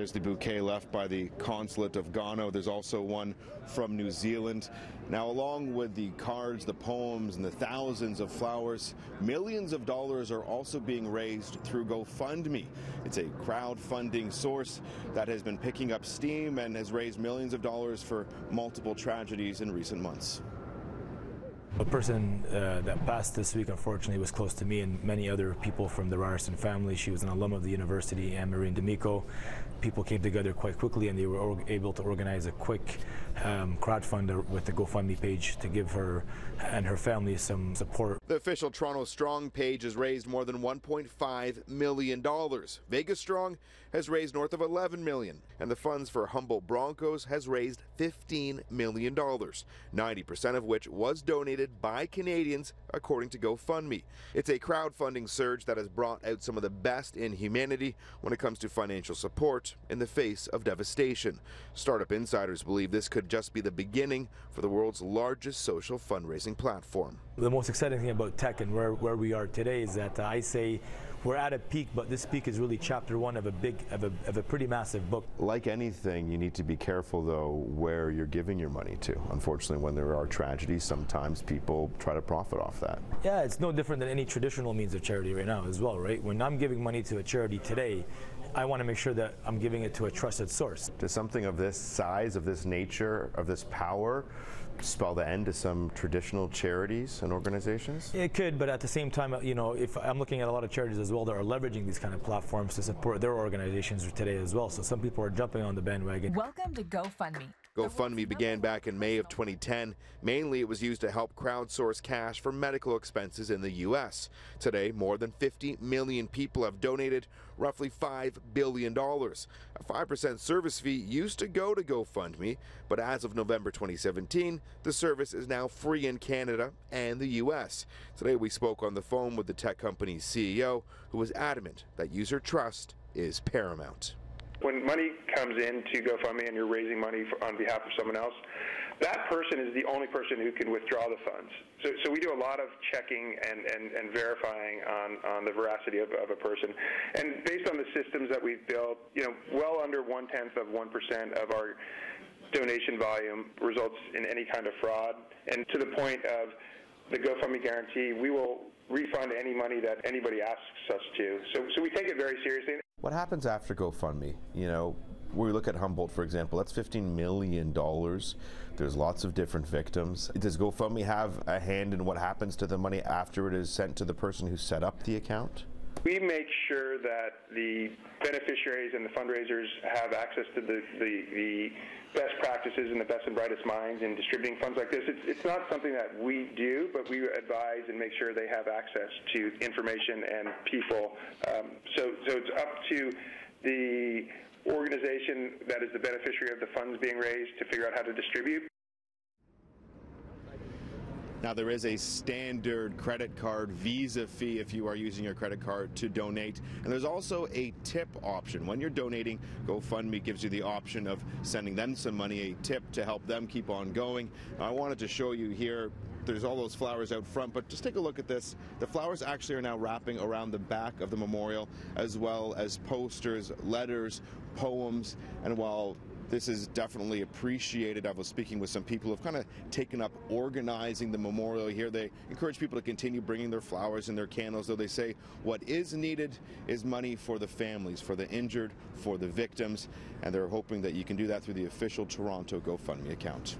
There's the bouquet left by the consulate of Ghana. There's also one from New Zealand. Now, along with the cards, the poems, and the thousands of flowers, millions of dollars are also being raised through GoFundMe. It's a crowdfunding source that has been picking up steam and has raised millions of dollars for multiple tragedies in recent months. A person that passed this week, unfortunately, was close to me and many other people from the Ryerson family. She was an alum of the university, Anne-Marie D'Amico. People came together quite quickly, and they were able to organize a quick crowdfund with the GoFundMe page to give her and her family some support. The official Toronto Strong page has raised more than $1.5 million. Vegas Strong has raised north of $11 million, and the funds for Humboldt Broncos has raised $15 million, 90% of which was donated by Canadians, according to GoFundMe. It's a crowdfunding surge that has brought out some of the best in humanity when it comes to financial support in the face of devastation. Startup insiders believe this could just be the beginning for the world's largest social fundraising platform. The most exciting thing about tech and where we are today is that I say we're at a peak, but this peak is really chapter one of a pretty massive book. Like anything, you need to be careful, though, where you're giving your money to. Unfortunately, when there are tragedies, sometimes people try to profit off that. Yeah, it's no different than any traditional means of charity right now as well, right? When I'm giving money to a charity today, I want to make sure that I'm giving it to a trusted source. Does something of this size, of this nature, of this power spell the end to some traditional charities and organizations? It could, but at the same time, you know, if I'm looking at a lot of charities as well that are leveraging these kind of platforms to support their organizations today as well. So some people are jumping on the bandwagon. Welcome to GoFundMe. GoFundMe began back in May of 2010. Mainly, it was used to help crowdsource cash for medical expenses in the U.S. Today, more than 50 million people have donated roughly $5 billion. A 5% service fee used to go to GoFundMe, but as of November 2017, the service is now free in Canada and the U.S. Today, we spoke on the phone with the tech company's CEO, who was adamant that user trust is paramount. When money comes in to GoFundMe and you're raising money on behalf of someone else, that person is the only person who can withdraw the funds. So we do a lot of checking and verifying on the veracity of a person. And based on the systems that we've built, you know, well under 0.1% of our donation volume results in any kind of fraud. And to the point of the GoFundMe guarantee, we will refund any money that anybody asks us to. So we take it very seriously. What happens after GoFundMe? You know, we look at Humboldt, for example, that's $15 million. There's lots of different victims. Does GoFundMe have a hand in what happens to the money after it is sent to the person who set up the account? We make sure that the beneficiaries and the fundraisers have access to the best practices and the best and brightest minds in distributing funds like this. It's not something that we do, but we advise and make sure they have access to information and people. So it's up to the organization that is the beneficiary of the funds being raised to figure out how to distribute. Now, there is a standard credit card Visa fee if you are using your credit card to donate. And there's also a tip option. When you're donating, GoFundMe gives you the option of sending them some money, a tip to help them keep on going. Now, I wanted to show you here, there's all those flowers out front, but just take a look at this. The flowers actually are now wrapping around the back of the memorial, as well as posters, letters, poems, and while this is definitely appreciated. I was speaking with some people who have kind of taken up organizing the memorial here. They encourage people to continue bringing their flowers and their candles, though they say what is needed is money for the families, for the injured, for the victims, and they're hoping that you can do that through the official Toronto GoFundMe account.